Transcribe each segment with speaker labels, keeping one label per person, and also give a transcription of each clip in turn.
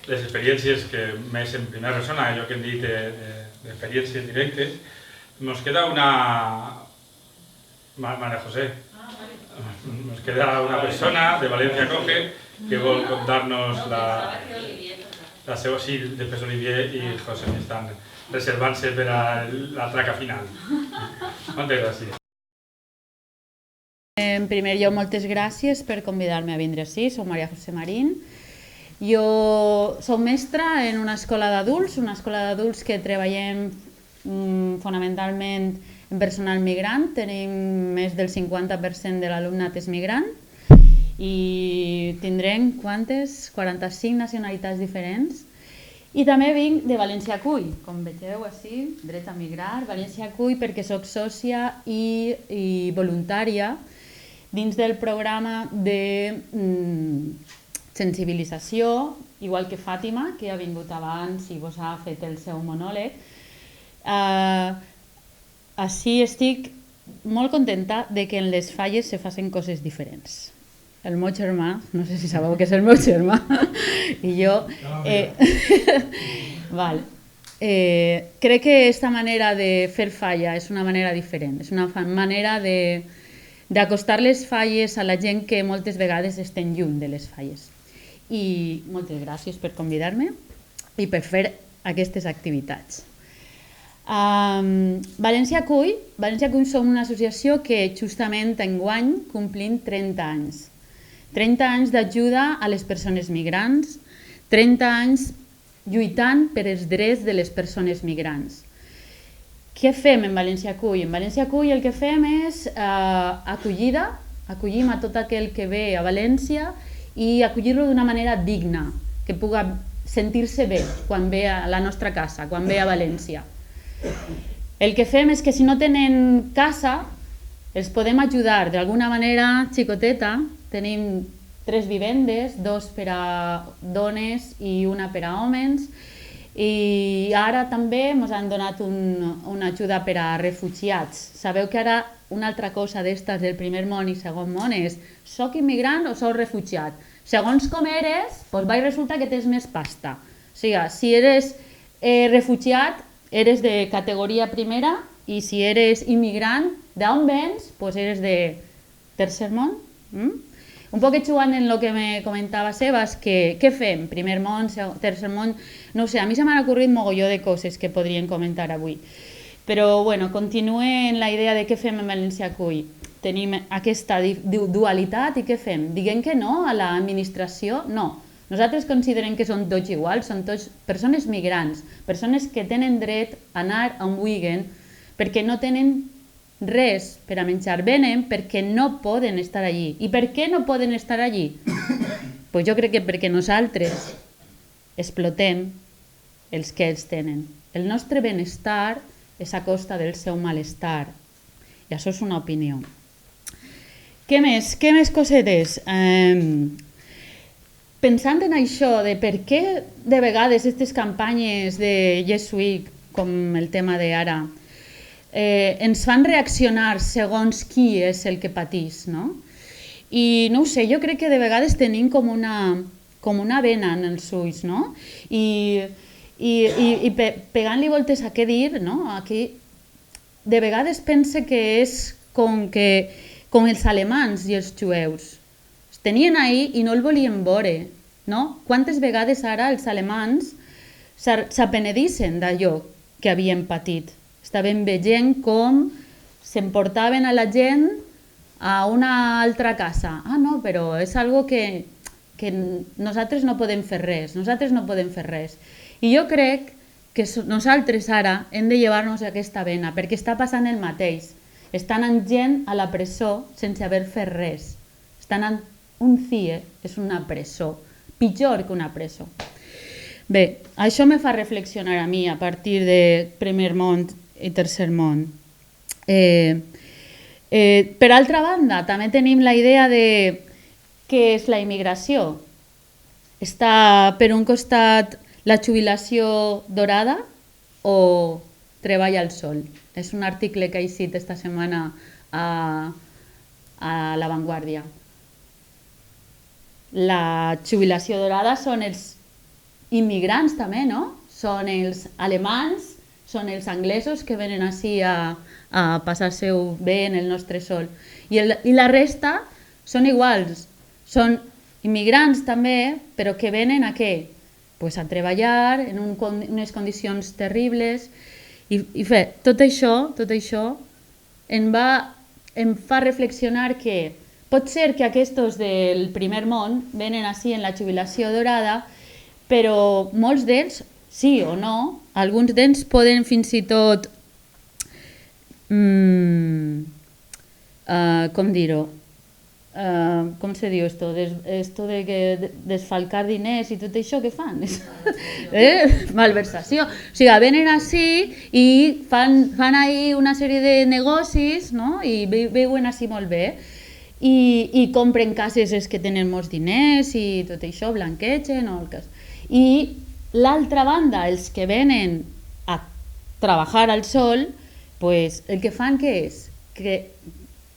Speaker 1: les experiències que més en primera persona, allò que hem dit d'experiències directes, nos queda una... María José. Nos queda una persona de Valencia Coge que vol contar-nos la seva... Sí, després Olivier i José estan reservant-se per a la traca final. Moltes gràcies.
Speaker 2: En primer lloc, moltes gràcies per convidar-me a vindre així. Soc Maria José Marín. Jo soc mestra en una escola d'adults que treballem fonamentalment en personal migrant. Tenim més del 50% de l'alumnat és migrant i tindrem, quantes? 45 nacionalitats diferents. I també vinc de València Cull, com vegeu així, dret a migrar. València Cull perquè soc sòcia i voluntària dins del programa de sensibilització, igual que Fàtima, que ha vingut abans i vos ha fet el seu monòleg. Així estic molt contenta de que en les falles se facin coses diferents. El meu germà, no sé si sabeu què és el meu germà, i jo... Crec que aquesta manera de fer falla és una manera diferent, és una manera d'acostar les falles a la gent que moltes vegades estem lluny de les falles. I moltes gràcies per convidar-me i per fer aquestes activitats. València Cull som una associació que justament enguany complim 30 anys. 30 anys d'ajuda a les persones migrants, 30 anys lluitant per els drets de les persones migrants. Què fem en València Cull? En València Cull el que fem és acollida, acollim a tot aquell que ve a València i acollir-lo d'una manera digna, que pugui sentir-se bé quan ve a la nostra casa, quan ve a València. El que fem és que si no tenen casa, els podem ajudar d'alguna manera xicoteta. Tenim 3 vivendes, 2 per a dones i una per a homes. I ara també ens han donat una ajuda per a refugiats. Sabeu que ara una altra cosa d'estes del primer món i segon món és soc immigrant o soc refugiat. Segons com eres, doncs resulta que tens més pasta. O sigui, si eres refugiat, eres de categoria primera i si eres immigrant, d'on vens, doncs eres de tercer món. Un poc jugant en el que me comentava Sebas, que què fem? Primer món, tercer món... No ho sé, a mi se m'han ocorrit mogolló de coses que podrien comentar avui. Però, bueno, continué en la idea de què fem en València Cull. Tenim aquesta dualitat i què fem? Diguem que no a l'administració? No. Nosaltres considerem que són tots iguals, són tots persones migrants, persones que tenen dret a anar on vulguin perquè no tenen res per a menjar. Venen perquè no poden estar allí. I per què no poden estar allí? Pues jo crec que perquè nosaltres explotem els que ells tenen. El nostre benestar és a costa del seu malestar. I això és una opinió. Què més? Què més cosetes? Pensant en això de per què de vegades aquestes campanyes de Yes Week, com el tema d'ara, ens fan reaccionar segons qui és el que patís, no? I no ho sé, jo crec que de vegades tenim com una vena en els ulls, no? I pegant-li voltes a què dir, no? Aquí de vegades pense que és com els alemans i els jueus. Els tenien ahí i no el volien veure, no? Quantes vegades ara els alemans s'apenedicen d'allò que havien patit. Estaven veient com s'emportaven a la gent a una altra casa. Ah, no, però és algo que nosaltres no podem fer res, I jo crec que nosaltres ara hem de llevar-nos aquesta vena, perquè està passant el mateix. Estan anant gent a la presó sense haver fet res. Estan anant un CIE, és una presó, pitjor que una presó. Bé, això me fa reflexionar a mi a partir de primer món i tercer món. Per altra banda, també tenim la idea de què és la immigració. Està per un costat la jubilació dorada o treball al sol. És un article que ha eixit esta setmana a La Vanguardia. La jubilació dorada són els immigrants també, no? Són els alemans, són els anglesos que venen així a passar-se-ho bé en el nostre sol. I la resta són iguals, són immigrants també, però que venen a què? Pues a treballar en unes condicions terribles. I tot això em fa reflexionar que pot ser que aquests del primer món venen així en la jubilació dorada, però molts d'ells, sí o no, alguns d'ells poden fins i tot, com dir-ho, com se diu esto de desfalcar diners i tot això, què fan? Malversació. O sigui, venen així i fan ahí una sèrie de negocis, no? I veuen així molt bé. I compren cases que tenen molts diners i tot això, blanquegen. I l'altra banda, els que venen a treballar al sol, el que fan què és? Que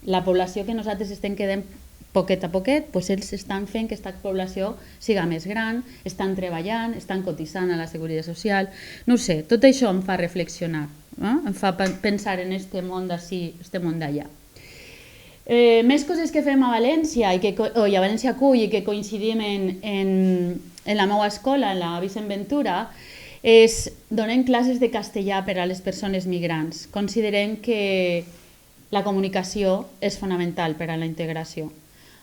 Speaker 2: la població que nosaltres estem quedant poquet a poquet, ells estan fent que aquesta població siga més gran, estan treballant, estan cotitzant a la Seguretat Social. No ho sé, tot això em fa reflexionar, em fa pensar en aquest món d'ací, aquest món d'allà. Més coses que fem a València, i a València Cull, i que coincidim en la meva escola, en la Vicent Ventura, és donem classes de castellà per a les persones migrants. Considerem que la comunicació és fonamental per a la integració.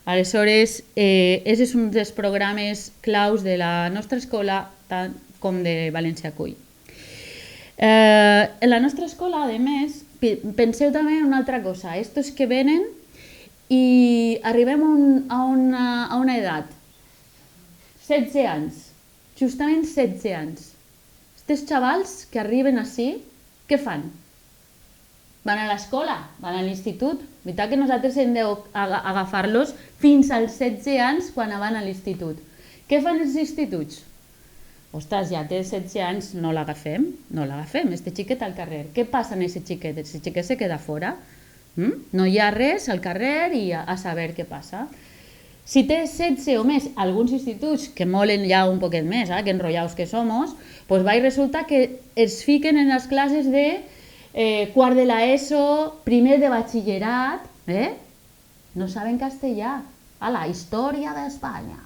Speaker 2: Aleshores, aquest és un dels programes claus de la nostra escola, tant com de València Cull. En la nostra escola, a més, penseu també en una altra cosa. Estos que venen i arribem a una edat, 16 anys, justament 16 anys. Aquests xavals que arriben així, què fan? Van a l'escola, van a l'institut. Veritat que nosaltres hem d'agafar-los fins als 16 anys quan van a l'institut. Què fan els instituts? Ostres, ja té 16 anys, no l'agafem, este xiquet al carrer. Què passa amb aquest xiquet? Aquest xiquet se queda fora. No hi ha res al carrer i a saber què passa. Si té 16 o més, alguns instituts que molen ja un poquet més, que enrotllaus que somos, doncs resulta que es fiquen en les classes de quart de l'ESO, primer de batxillerat, no saben castellà. La història d'Espanya.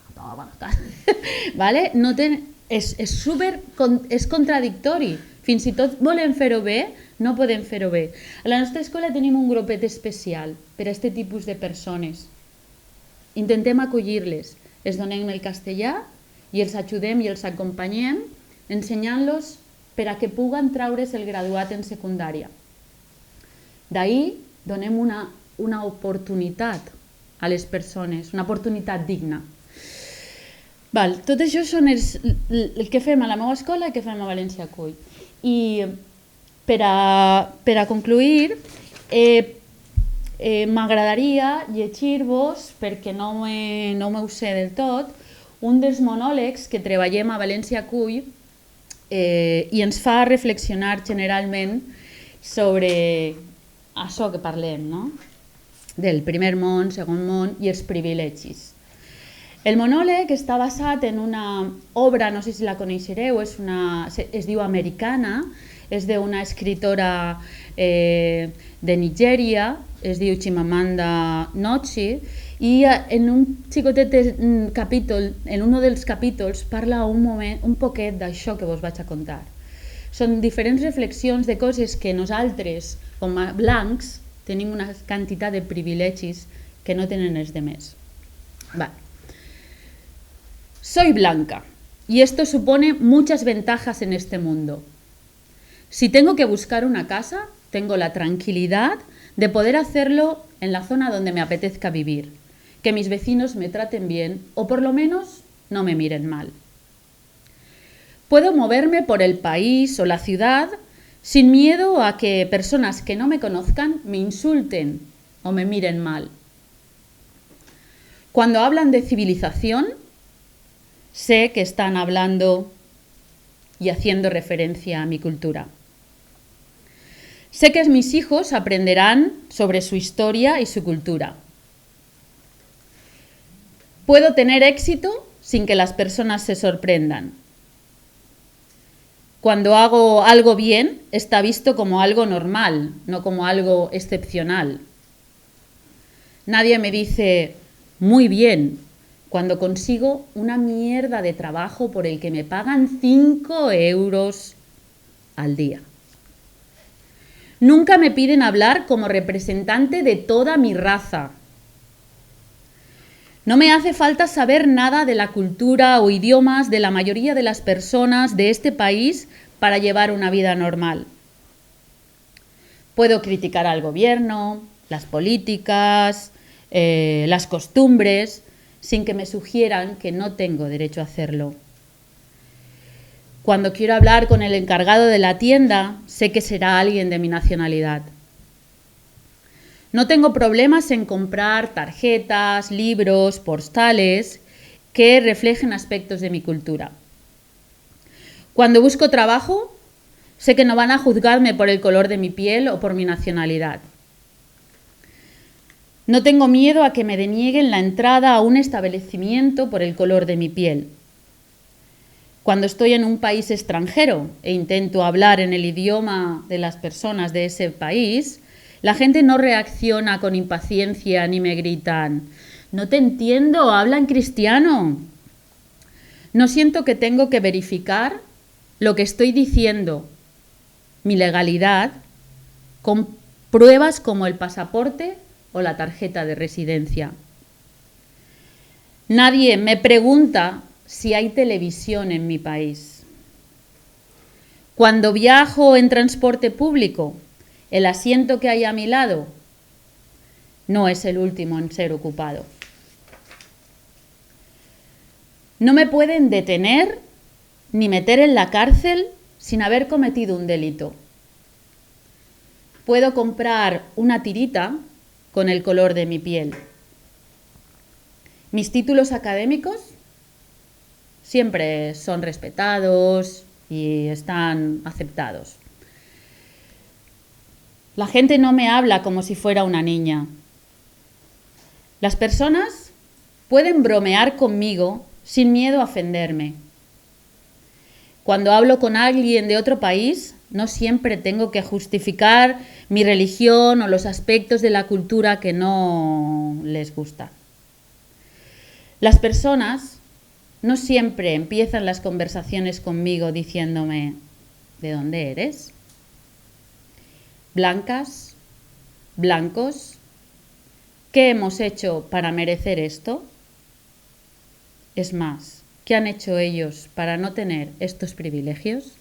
Speaker 2: És contradictori. Fins i tot volem fer-ho bé, no podem fer-ho bé. A la nostra escola tenim un grupet especial per a aquest tipus de persones. Intentem acollir-les, els donem el castellà i els ajudem i els acompanyem ensenyant-los per a que puguen traure's el graduat en secundària. D'ahir donem una oportunitat a les persones, una oportunitat digna. Tot això són el que fem a la meva escola i el que fem a València Cull. I per a concluir, m'agradaria llegir-vos, perquè no m'ho sé del tot, un dels monòlegs que treballem a València Cull i ens fa reflexionar generalment sobre això que parlem, del primer món, segon món i els privilegis. El monòleg està basat en una obra, no sé si la coneixereu, es diu Americana, és d'una escritora de Nigèria, es diu Chimamanda Ngozi, i en un xicotet capítol, en un dels capítols, parla un poquet d'això que vos vaig a contar. Són diferents reflexions de coses que nosaltres, com a blancs, tenim una quantitat de privilegis que no tenen els demés. Soy blanca y esto supone muchas ventajas en este mundo. Si tengo que buscar una casa, tengo la tranquilidad de poder hacerlo en la zona donde me apetezca vivir, que mis vecinos me traten bien o por lo menos no me miren mal. Puedo moverme por el país o la ciudad sin miedo a que personas que no me conozcan me insulten o me miren mal. Cuando hablan de civilización, sé que están hablando y haciendo referencia a mi cultura. Sé que mis hijos aprenderán sobre su historia y su cultura. Puedo tener éxito sin que las personas se sorprendan. Cuando hago algo bien, está visto como algo normal, no como algo excepcional. Nadie me dice, muy bien, cuando consigo una mierda de trabajo por el que me pagan 5 euros al día. Nunca me piden hablar como representante de toda mi raza. No me hace falta saber nada de la cultura o idiomas de la mayoría de las personas de este país para llevar una vida normal. Puedo criticar al gobierno, las políticas, las costumbres, sin que me sugieran que no tengo derecho a hacerlo. Cuando quiero hablar con el encargado de la tienda, sé que será alguien de mi nacionalidad. No tengo problemas en comprar tarjetas, libros, postales que reflejen aspectos de mi cultura. Cuando busco trabajo, sé que no van a juzgarme por el color de mi piel o por mi nacionalidad. No tengo miedo a que me denieguen la entrada a un establecimiento por el color de mi piel. Cuando estoy en un país extranjero e intento hablar en el idioma de las personas de ese país, la gente no reacciona con impaciencia ni me gritan, no te entiendo, habla en cristiano. No siento que tengo que verificar lo que estoy diciendo, mi legalidad, con pruebas como el pasaporte o la tarjeta de residencia. Nadie me pregunta si hay televisión en mi país. Cuando viajo en transporte público, el asiento que hay a mi lado no es el último en ser ocupado. No me pueden detener ni meter en la cárcel sin haber cometido un delito. Puedo comprar una tirita con el color de mi piel. Mis títulos académicos siempre son respetados y están aceptados. La gente no me habla como si fuera una niña. Las personas pueden bromear conmigo sin miedo a ofenderme. Cuando hablo con alguien de otro país, no siempre tengo que justificar mi religión o los aspectos de la cultura que no les gusta. Las personas no siempre empiezan las conversaciones conmigo diciéndome, ¿de dónde eres? ¿Blancas? ¿Blancos? ¿Qué hemos hecho para merecer esto? Es más, ¿qué han hecho ellos para no tener estos privilegios?